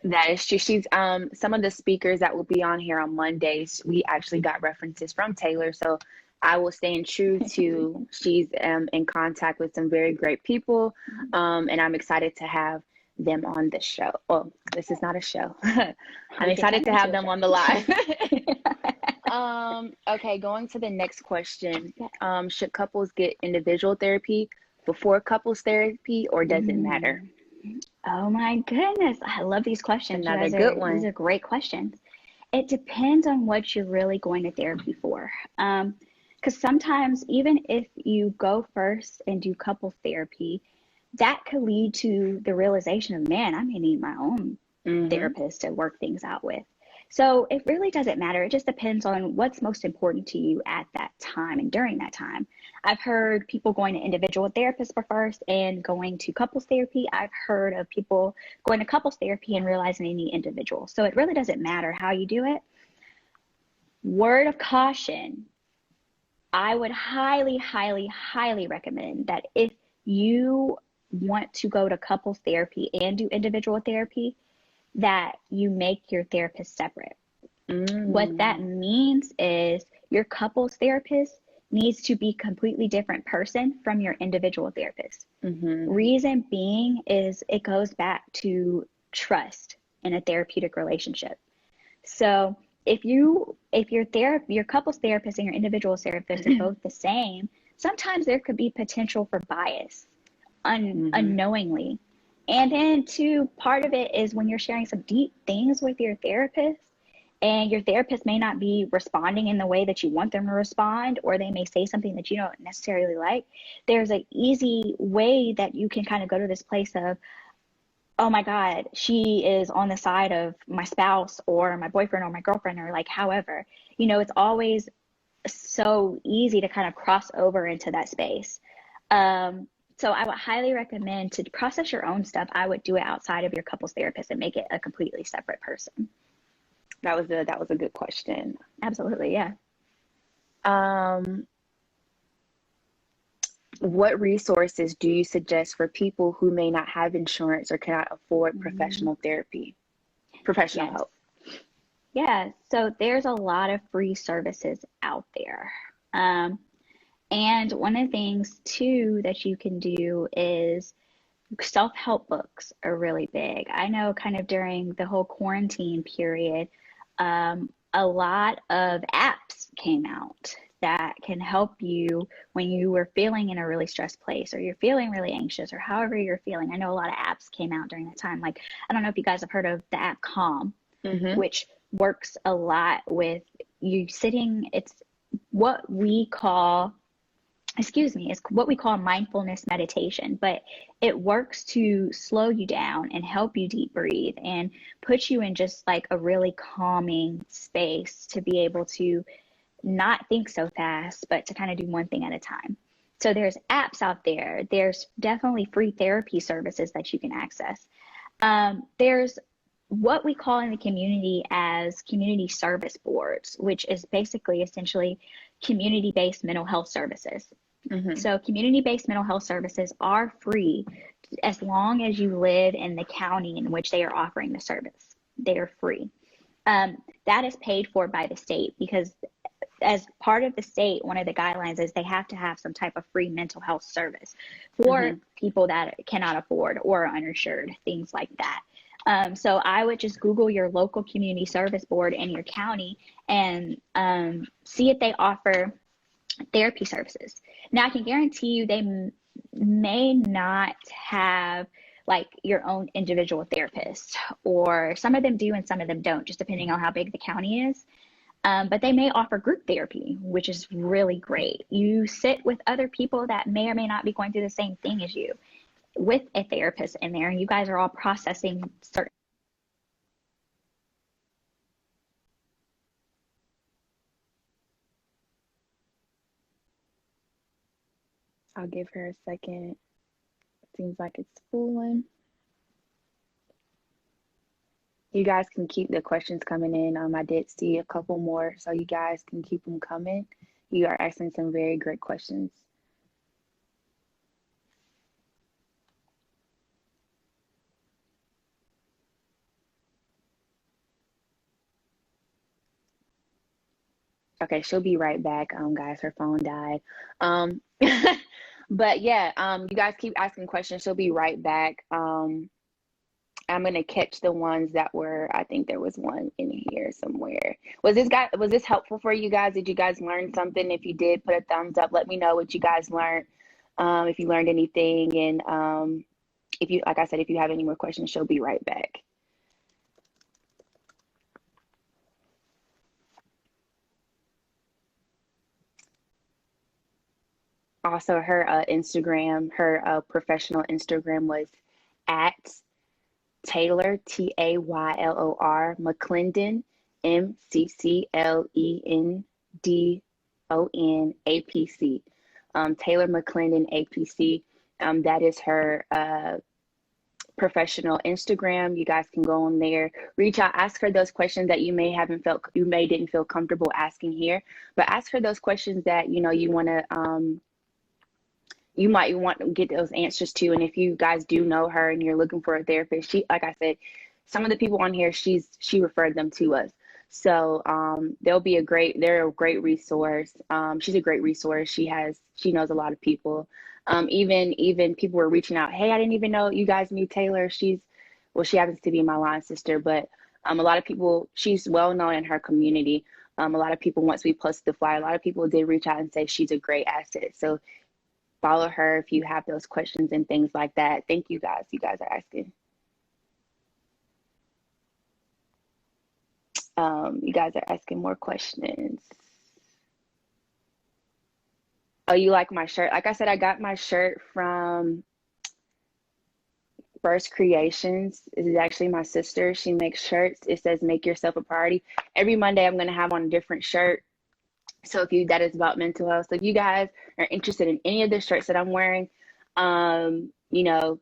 That is true. She's some of the speakers that will be on here on Mondays, we actually got references from Taylor. So I will stay true to she's in contact with some very great people, and I'm excited to have them on the show. Well, this is not a show. I'm excited to have them on the live. Okay, going to the next question. Should couples get individual therapy before couples therapy, or does it matter? Oh my goodness. I love these questions. Another good one. These are great questions. It depends on what you're really going to therapy for. Because sometimes even if you go first and do couples therapy, that could lead to the realization of, man, I may need my own therapist to work things out with. So it really doesn't matter. It just depends on what's most important to you at that time and during that time. I've heard people going to individual therapists for first and going to couples therapy. I've heard of people going to couples therapy and realizing they need individual. So it really doesn't matter how you do it. Word of caution, I would highly, highly, highly recommend that if you want to go to couples therapy and do individual therapy, that you make your therapist separate. What that means is your couples therapist needs to be a completely different person from your individual therapist. Reason being is it goes back to trust in a therapeutic relationship. So if your couples therapist and your individual therapist are both the same, sometimes there could be potential for bias unknowingly. And then too, part of it is when you're sharing some deep things with your therapist and your therapist may not be responding in the way that you want them to respond, or they may say something that you don't necessarily like, there's an easy way that you can kind of go to this place of, oh my God, she is on the side of my spouse or my boyfriend or my girlfriend, or like, however, it's always so easy to kind of cross over into that space. So I would highly recommend to process your own stuff. I would do it outside of your couples therapist and make it a completely separate person. That was a good question. Absolutely, yeah. What resources do you suggest for people who may not have insurance or cannot afford professional help? Yeah, so there's a lot of free services out there. And one of the things too that you can do is self-help books are really big. I know kind of during the whole quarantine period, a lot of apps came out that can help you when you were feeling in a really stressed place, or you're feeling really anxious, or however you're feeling. I know a lot of apps came out during that time. Like, I don't know if you guys have heard of the app Calm, which works a lot with you sitting. It's what we call mindfulness meditation, but it works to slow you down and help you deep breathe and put you in just like a really calming space to be able to not think so fast, but to kind of do one thing at a time. So there's apps out there. There's definitely free therapy services that you can access. There's what we call in the community as community service boards, which is basically essentially community-based mental health services. So community-based mental health services are free as long as you live in the county in which they are offering the service. They are free. That is paid for by the state, because as part of the state, one of the guidelines is they have to have some type of free mental health service for people that cannot afford or are uninsured, things like that. So I would just Google your local community service board in your county and see if they offer therapy services. Now, I can guarantee you they may not have like your own individual therapist, or some of them do and some of them don't, just depending on how big the county is. But they may offer group therapy, which is really great. You sit with other people that may or may not be going through the same thing as you, with a therapist in there, and you guys are all processing certain. I'll give her a second. Seems like it's fooling. You guys can keep the questions coming in. I did see a couple more, so you guys can keep them coming. You are asking some very great questions. Okay, she'll be right back. Guys, her phone died. Um, but yeah, you guys keep asking questions. She'll be right back. I'm gonna catch the ones that were, I think there was one in here somewhere. Was this helpful for you guys? Did you guys learn something? If you did, put a thumbs up. Let me know what you guys learned. If you learned anything, and if you, like I said, if you have any more questions, she'll be right back. Also, her Instagram, her professional Instagram was at Taylor, Taylor, McClendon, McClendon, APC. Taylor McClendon, APC. That is her professional Instagram. You guys can go on there, reach out, ask her those questions that you may didn't feel comfortable asking here, but ask her those questions that you want to you might want to get those answers to. And if you guys do know her and you're looking for a therapist, she, like I said, some of the people on here, she referred them to us. So they're a great resource. She's a great resource. She knows a lot of people. Even people were reaching out. Hey, I didn't even know you guys knew Taylor. She happens to be my line sister, but a lot of people, she's well known in her community. A lot of people, once we posted the flyer, a lot of people did reach out and say she's a great asset. So follow her if you have those questions and things like that. Thank you guys. You guys are asking. You guys are asking more questions. Oh, you like my shirt? Like I said, I got my shirt from First Creations. This is actually my sister. She makes shirts. It says "Make yourself a priority." Every Monday, I'm going to have on a different shirt. So that is about mental health. So if you guys are interested in any of the shirts that I'm wearing,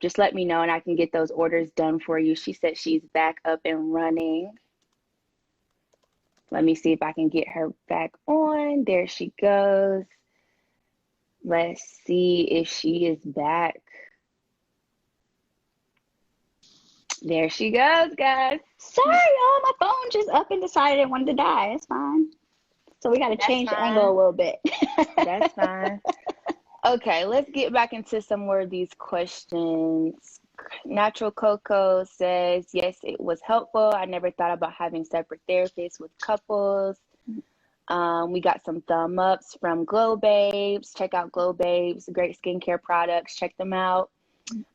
just let me know and I can get those orders done for you. She said she's back up and running. Let me see if I can get her back on. There she goes. Let's see if she is back. There she goes, guys. Sorry, y'all. My phone just up and decided it wanted to die. It's fine. So we got to change the angle a little bit. That's fine. Okay, let's get back into some more of these questions. Natural Coco says, yes, it was helpful. I never thought about having separate therapists with couples. We got some thumb ups from Glow Babes. Check out Glow Babes, great skincare products. Check them out.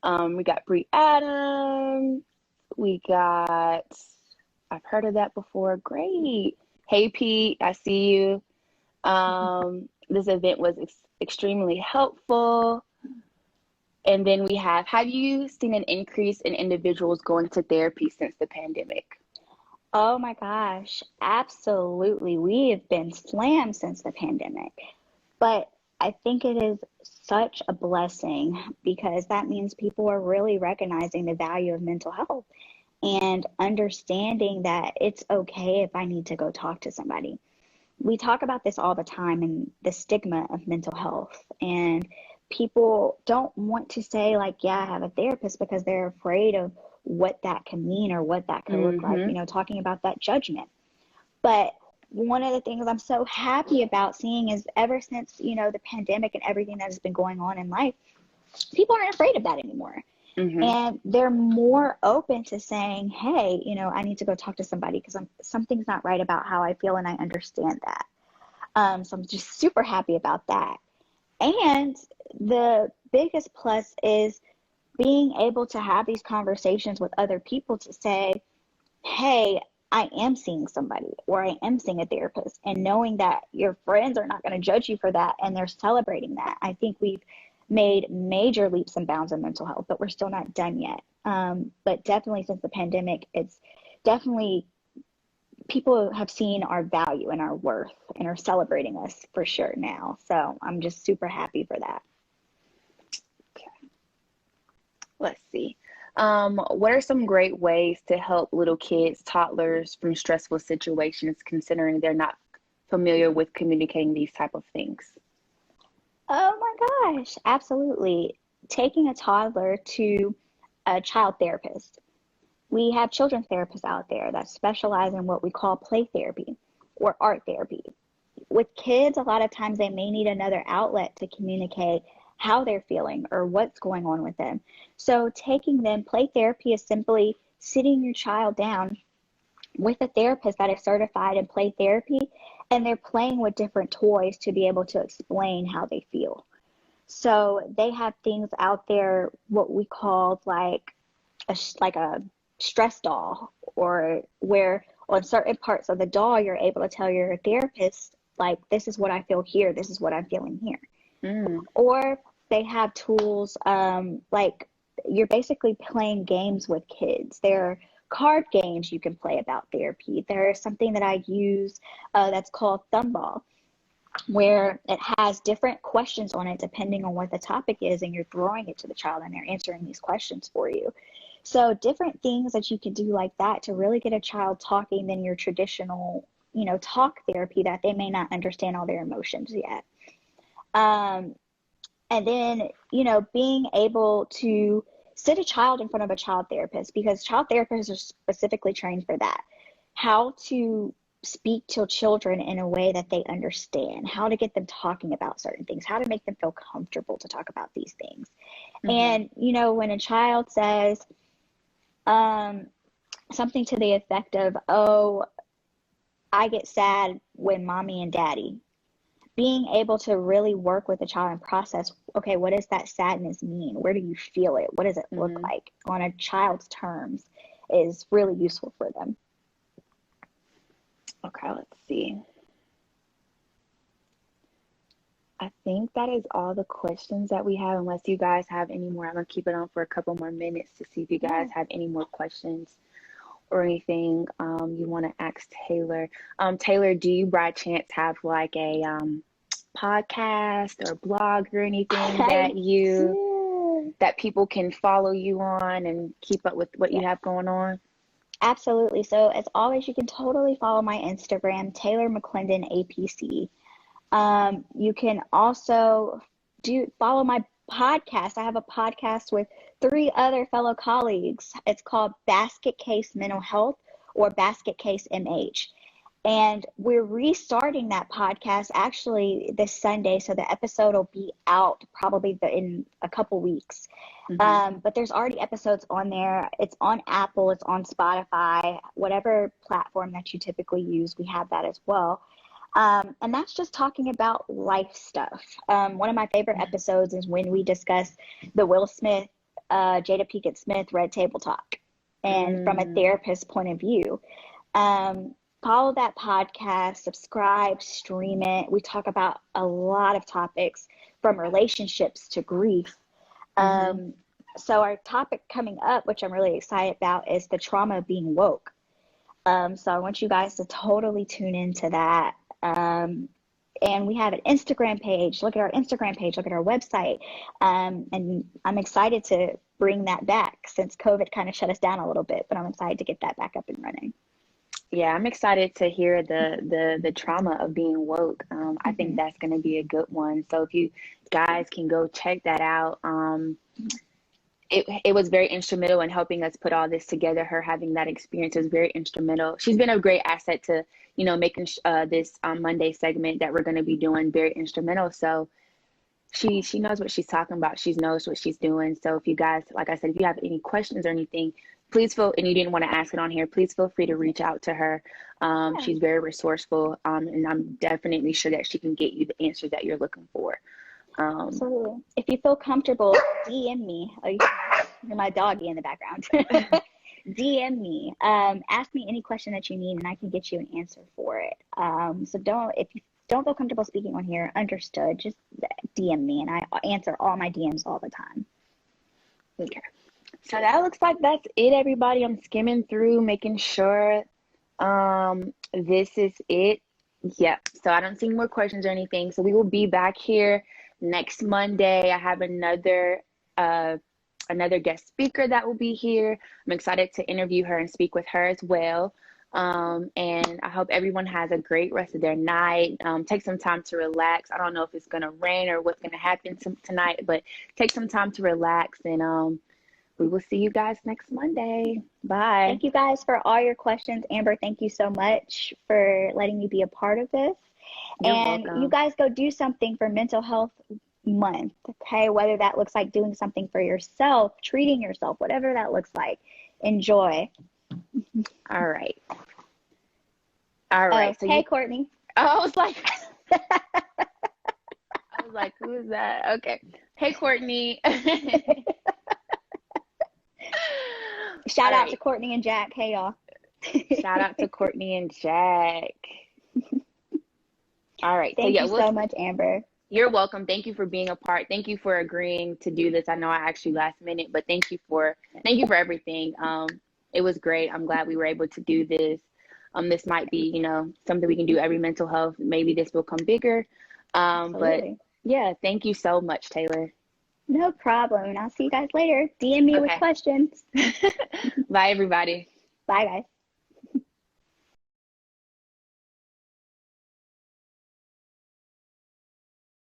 We got Brie Adams. We got, I've heard of that before. Great. Hey, Pete, I see you. This event was extremely helpful. And then we have you seen an increase in individuals going to therapy since the pandemic? Oh my gosh, absolutely. We have been slammed since the pandemic. But I think it is such a blessing because that means people are really recognizing the value of mental health and understanding that it's okay if I need to go talk to somebody. We talk about this all the time and the stigma of mental health, and people don't want to say like, yeah, I have a therapist because they're afraid of what that can mean or what that could look like, talking about that judgment. But one of the things I'm so happy about seeing is ever since, the pandemic and everything that has been going on in life, people aren't afraid of that anymore. And they're more open to saying, hey, I need to go talk to somebody because something's not right about how I feel, and I understand that. So I'm just super happy about that. And the biggest plus is being able to have these conversations with other people to say, hey, I am seeing somebody, or I am seeing a therapist, and knowing that your friends are not going to judge you for that and they're celebrating that. I think we've made major leaps and bounds in mental health, but we're still not done yet. But definitely since the pandemic, it's definitely people have seen our value and our worth and are celebrating us for sure now. So I'm just super happy for that. Okay. Let's see. What are some great ways to help little kids, toddlers from stressful situations, considering they're not familiar with communicating these type of things? Oh my gosh, absolutely. Taking a toddler to a child therapist. We have children's therapists out there that specialize in what we call play therapy or art therapy. with kids, a lot of times they may need another outlet to communicate how they're feeling or what's going on with them. So taking them, play therapy is simply sitting your child down with a therapist that is certified in play therapy, and they're playing with different toys to be able to explain how they feel. So they have things out there, what we call like a stress doll, or where on certain parts of the doll, you're able to tell your therapist, like, this is what I feel here, this is what I'm feeling here. Or they have tools, like you're basically playing games with kids. There are card games you can play about therapy. There's something that I use that's called Thumball, where it has different questions on it depending on what the topic is, and you're throwing it to the child and they're answering these questions for you. So different things that you can do like that to really get a child talking than your traditional, talk therapy that they may not understand all their emotions yet. And then, being able to sit a child in front of a child therapist, because child therapists are specifically trained for that. How to speak to children in a way that they understand, how to get them talking about certain things, how to make them feel comfortable to talk about these things. And, when a child says something to the effect of, oh, I get sad when mommy and daddy, being able to really work with the child and process, okay, what does that sadness mean? Where do you feel it? What does it look like on a child's terms is really useful for them. Okay, let's see. I think that is all the questions that we have, unless you guys have any more. I'm going to keep it on for a couple more minutes to see if you guys have any more questions or anything you want to ask Taylor. Taylor, do you by chance have like a podcast or blog or anything that people can follow you on and keep up with what you have going on? Absolutely. So as always, you can totally follow my Instagram, Taylor McClendon APC. You can also follow my podcast. I have a podcast with 3 other fellow colleagues. It's called Basket Case Mental Health, or Basket Case MH. And we're restarting that podcast actually this Sunday. So the episode will be out probably in a couple weeks. But there's already episodes on there. It's on Apple, it's on Spotify, whatever platform that you typically use, we have that as well. And that's just talking about life stuff. One of my favorite episodes is when we discuss the Will Smith, Jada Pinkett Smith Red Table Talk, and from a therapist's point of view. Follow that podcast, subscribe, stream it. We talk about a lot of topics, from relationships to grief. So our topic coming up, which I'm really excited about, is the trauma of being woke. So I want you guys to totally tune into that. And we have an Instagram page. Look at our Instagram page, look at our website. And I'm excited to bring that back, since COVID kind of shut us down a little bit, but I'm excited to get that back up and running. Yeah, I'm excited to hear the trauma of being woke. I think that's going to be a good one. So if you guys can go check that out. It was very instrumental in helping us put all this together. Her having that experience was very instrumental. She's been a great asset to, making this Monday segment that we're going to be doing very instrumental. So she knows what she's talking about. She knows what she's doing. So if you guys, like I said, if you have any questions or anything, please and you didn't want to ask it on here, please feel free to reach out to her. She's very resourceful, and I'm definitely sure that she can get you the answers that you're looking for. Absolutely. If you feel comfortable, DM me. Oh, you hear my doggy in the background. DM me. Ask me any question that you need, and I can get you an answer for it. So if you don't feel comfortable speaking on here, understood, just DM me, and I answer all my DMs all the time. Okay. So that looks like that's it, everybody. I'm skimming through, making sure this is it. Yep. So I don't see more questions or anything. So we will be back here next Monday. I have another guest speaker that will be here. I'm excited to interview her and speak with her as well. And I hope everyone has a great rest of their night. Take some time to relax. I don't know if it's going to rain or what's going to happen tonight, but take some time to relax, and we will see you guys next Monday. Bye. Thank you guys for all your questions. Amber, thank you so much for letting me be a part of this. You're And you welcome. guys go do something for Mental Health Month, okay? Whether that looks like doing something for yourself, treating yourself, whatever that looks like. Enjoy. All right. All right. So hey, Courtney. I was like, who is that? Okay. Hey, Courtney. Shout All out right. to Courtney and Jack. Hey, y'all. Shout out to Courtney and Jack. All right. Thank you so much, Amber. You're welcome. Thank you for being a part. Thank you for agreeing to do this. I know I asked you last minute, but thank you for everything. It was great. I'm glad we were able to do this. This might be, something we can do every mental health. Maybe this will come bigger. But yeah, thank you so much, Taylor. No problem. And I'll see you guys later. DM me with questions. Bye, everybody. Bye, guys.